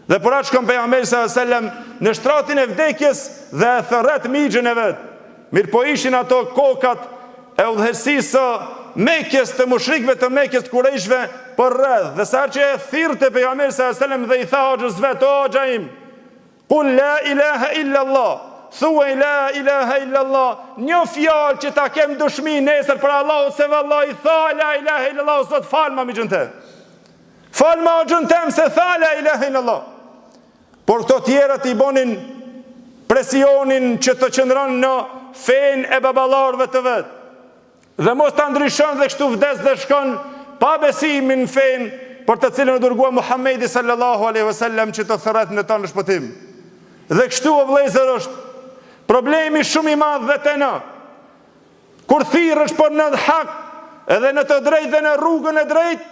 Dhe për atë shkon pejgamberi sallallahu alajhi wasallam në shtratin e vdekjes dhe e thërret mixhën e vet. Mirë po ishin ato kokat e udhëheqësisë së Mekjes, të mushrikëve të Mekjes, të Kurejshve për rreth. Dhe sa që e thirrte pejgamberi sallallahu alajhi wasallam dhe i tha hoxhës vet: "O xhaim, qul la ilaha illa Allah." Thuaj la ilaha illa Allah, një fjalë që ta kem dëshmi nesër për Allahut se vallahi tha la ilaha illa Allah, sot falma mi gjën tem. Falma o gjën tem se tha la ilaha illa Allah. Por këto tjerët i bonin presionin që të qëndron në fen e baballarëve të vet. Dhe mos ta ndryshon dhe kështu vdes dhe shkon pa besimin në fen për të cilën u dërgua Muhamedi sallallahu alaihi wasallam që të thërret në ta në shpëtim. Dhe kështu o vëllezër është problemi shumë i madh dhe te na. Kur thirrësh për në hak edhe në të drejtë dhe në rrugën e drejtë,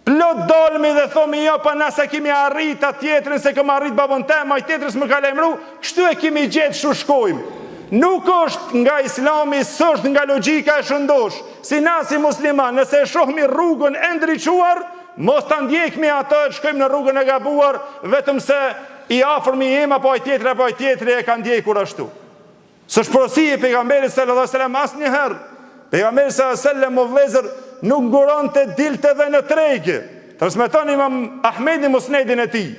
plot dolmi dhe thomi jo pa na se kemi arrit atë tjetrin, se kemi arrit babon tem, ai tjetri s'më ka lajmëru, kështu e kemi gjetë shu shkojmë. Nuk është nga Islami, s'është nga logjika e shëndosh. Si na si musliman, nëse e shohmi rrugën e ndriçuar, mos ta ndjekmi ato e shkojmë në rrugën e gabuar, vetëm se i afërmi jem apo ai tjetri e ka ndjekur ashtu. Së shporosi e pejgamberit sallallahu alajhi wasallam asnjëherë. Pejgamberi sallallahu alajhi wasallam o vëllezër nuk nguronte dilte dhe në tregje. Transmeton Imam Ahmedi musnedin e tij,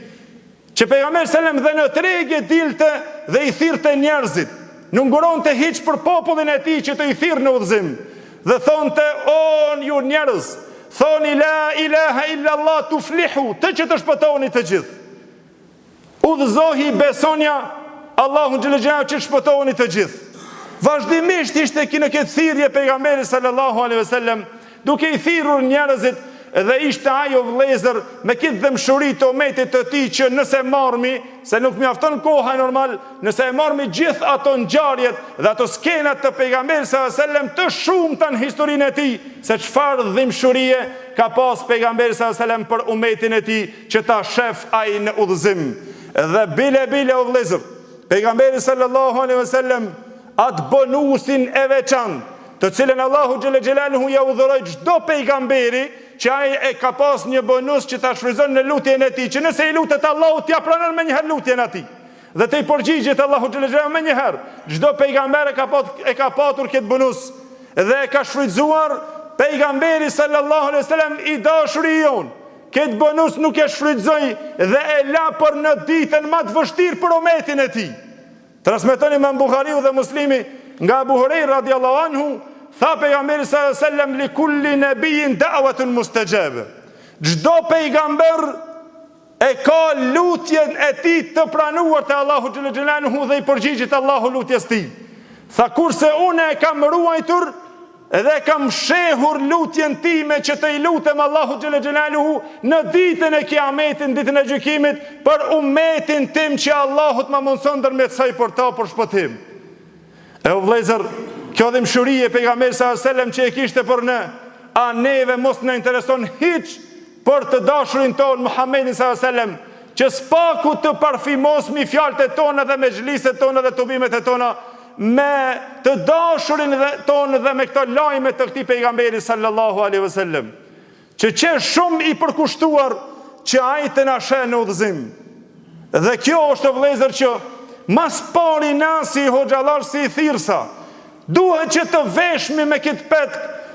që pejgamberi sallallahu alajhi wasallam dhe në tregje dilte dhe i thirrte njerëzit. Nuk nguronte hiç për popullin e tij që të i thirrë në udhëzim. Dhe thonte: "O ju njerëz, thoni la ilaha illa Allah tuflihu, të që të shpëtoni të gjithë." Udhëzohi besonja Allahu xhel xhelalu që shpëtoheni të gjithë. Vazhdimisht ishte në këtë thirrje pejgamberi sallallahu alaihi wasallam, duke i thirrur njerëzit, dhe ishte ajo vëllezër me këtë dëmshuri të umetit të tij që nëse marrmi, se nuk mjafton koha normal, nëse e marrmi gjithë ato ngjarjet dhe ato skenat të pejgamberit sallallahu alaihi wasallam të shumta në historinë e tij, se çfarë dëmshurie ka pas pejgamberi sallallahu alaihi wasallam për umetin e tij që ta shef ai në udhëzim. Dhe bile o vëllezër, pejgamberi sallallahu alaihi wasallam atë bonusin e veçantë, të cilën Allahu xhel xhelaluhu ja udhëroi çdo pejgamberi, që ai e ka pas një bonus që ta shfryzon në lutjen e tij, që nëse i lutet Allahut ja pranon menjëherë lutjen e tij. Dhe të i përgjigjet Allahu xhel xhelaluhu menjëherë. Çdo pejgamber e ka patur këtë bonus dhe e ka shfrytzuar pejgamberi sallallahu alaihi wasallam i dashuri jon. Këtë bonus nuk e shfrytëzoi dhe e la për në ditën më të vështirë për umetin e tij. Transmeton Imam Buhariu dhe Muslimi nga Abu Huraira radhiyallahu anhu, tha pejgamberi sallallahu alaihi wasallam: "Li kulli nabiyyin da'watun mustajabe." Çdo pejgamber e ka lutjen e tij të pranuar te Allahu xhel xhelaluhu dhe i përgjigjet Allahu lutjes tij. Tha: "Kurse unë e kam ruajtur dhe kam shehur lutjen time që të i lutem Allahu xhel xhelaluhu në ditën e Kiametit, ditën e gjykimit, për umetin tim që Allahut më mundson ndërmjet saj për ta për shpëtim." E o vëllezër, kjo dëmshuri e pejgamberit sallallahu alajhi wasallam që e kishte për ne, a neve mos na intereson hiç për të dashurin ton Muhammedin sallallahu alajhi wasallam, që spaku të parfimosmi fjalët e tona dhe me xhliset tona dhe tubimet e tona, me të dashurin tonë dhe me këto lajme të këtij pejgamberi sallallahu alaihi wasallam, që shumë i përkushtuar që ai të na sheh në udhëzim. Dhe kjo është vëllezër që mas pari na si hoxhallar, si thirrsa, duhet që të veshmi me këtë petk,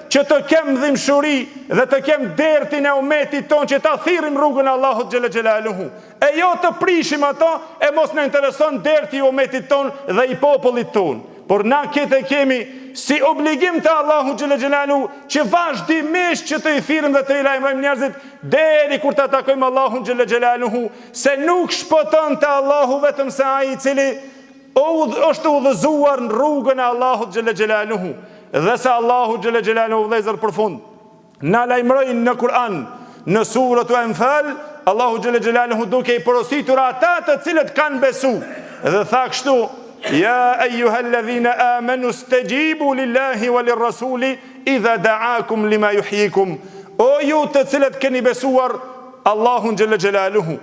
që të kem dhimbshuri dhe të kem dertin e umetit ton, që ta thirrim rrugën e Allahut xhel xhelaluhu. E jo të prishim ato e mos na intereson derti i umetit ton dhe i popullit ton. Por na këtë kemi si obligim të Allahu xhel xhelaluhu, që vazhdimisht që të i thirrim dhe të i lajmërojmë njerëzit deri kur ta takojmë Allahun xhel xhelaluhu, se nuk shpëton te Allahu vetëm se ai i cili është udhëzuar në rrugën e Allahut xhel xhelaluhu. Dhe se Allahu xhel xhelaluhu vëllezër për fund na lajmëroi në Kur'an, në surën Anfal, Allahu xhel xhelaluhu duke i porositur ata të cilët kanë besu, Dhe tha kështu: Ja ejuhalladhina amanu stajibu lillahi wa lirrasuli idha da'akum lima yuhyikum. O ju të cilët keni besuar Allahun xhalla xhelaluhu,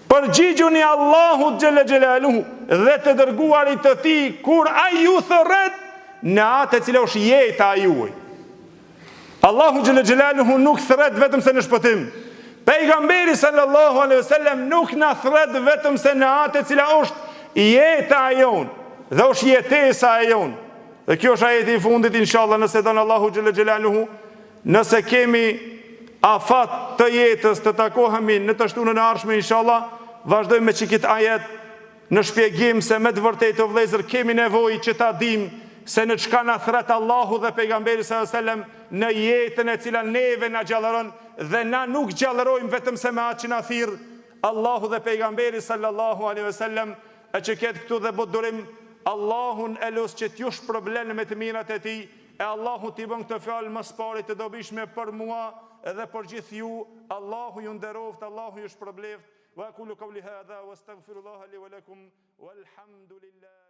përgjigjuni Allahut xhalla xhelaluhu dhe të dërguarit të tij kur ai ju thërret në atë e cila është jeta e juaj. Allahu xhalla xhelaluhu nuk thret vetëm se në shpëtim. Pejgamberi sallallahu alaihi wasallam nuk na thret vetëm se në atë e cila është jeta e jon dhe është jetesa e jon. Dhe kjo është ajeti i fundit, inshallah, nëse don Allahu xhalla xhelaluhu, nëse kemi afat të jetës të takohemi në të shtunën e ardhshme, inshallah, vazhdojmë me çikit ajet në shpjegim se me të vërtetë o vëllezër kemi nevojë që ta dim se në çka na thret Allahu dhe pejgamberi sallallahu alajhi wasallam në jetën e cila neve na gjallëron, dhe na nuk gjallërojmë vetëm se me atë që na thirr Allahu dhe pejgamberi sallallahu alajhi wasallam. E që ketë këtu dhe bot durim Allahun e los që t'jush problem me të mirat e tij, e Allahu t'i bën këtë fjalë më së pari të dobishme për mua edhe për gjithë ju. Allahu ju nderoft, Allahu ju shpërbleft. Wa aqulu qawli hadha wastaghfirullaha li wa lakum walhamdulillah.